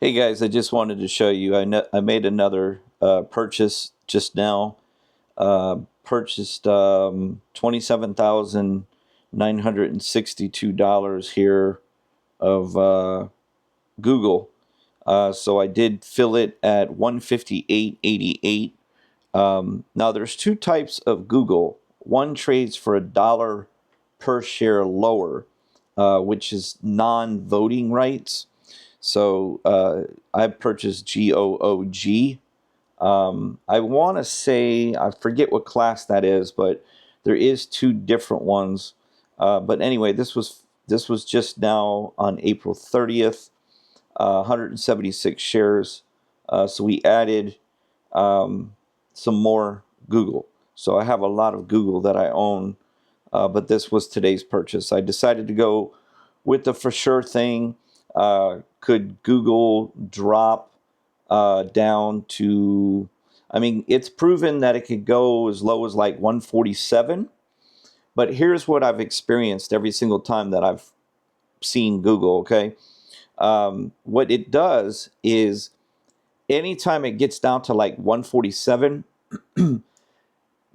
Hey guys, I just wanted to show you. I made another purchase just now. Purchased $27,962 here of Google. So I did fill it at 158.88. Now there's two types of Google. One trades for $1 per share lower, which is non-voting rights. So I purchased GOOG. I want to say, I forget what class that is, but there is two different ones. But anyway, this was just now on April 30th, 176 shares. So we added some more Google. So I have a lot of Google that I own, but this was today's purchase. I decided to go with the for sure thing. Could Google drop down to, I mean, it's proven that it could go as low as like 147. But here's what I've experienced every single time that I've seen Google, okay? What it does is anytime it gets down to like 147,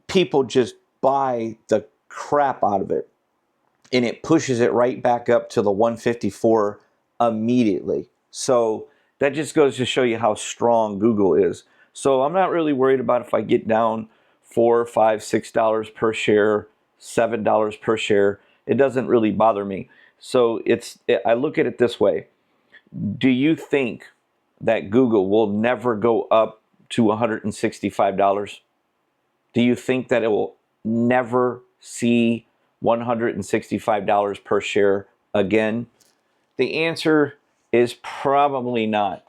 people just buy the crap out of it. And it pushes it right back up to the 154 immediately. So that just goes to show you how strong Google is. So I'm not really worried about if I get down $4, $5, $6 per share, $7 per share. It doesn't really bother me. So I look at it this way. Do you think that Google will never go up to $165? Do you think that it will never see $165 per share again? The answer is probably not.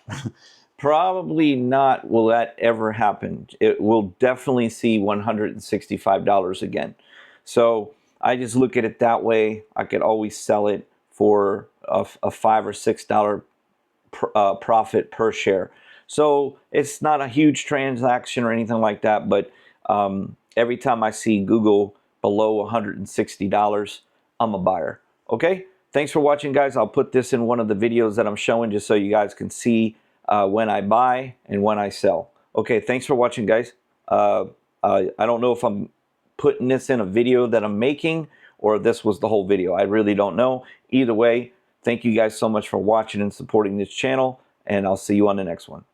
Probably not will that ever happen. It will definitely see $165 again. So I just look at it that way. I could always sell it for a $5 or $6 profit per share. So it's not a huge transaction or anything like that, but every time I see Google below $160, I'm a buyer. Okay, thanks for watching, guys. I'll put this in one of the videos that I'm showing just so you guys can see when I buy and when I sell. Okay, thanks for watching, guys. I don't know if I'm putting this in a video that I'm making or this was the whole video. I really don't know. Either way, thank you guys so much for watching and supporting this channel, and I'll see you on the next one.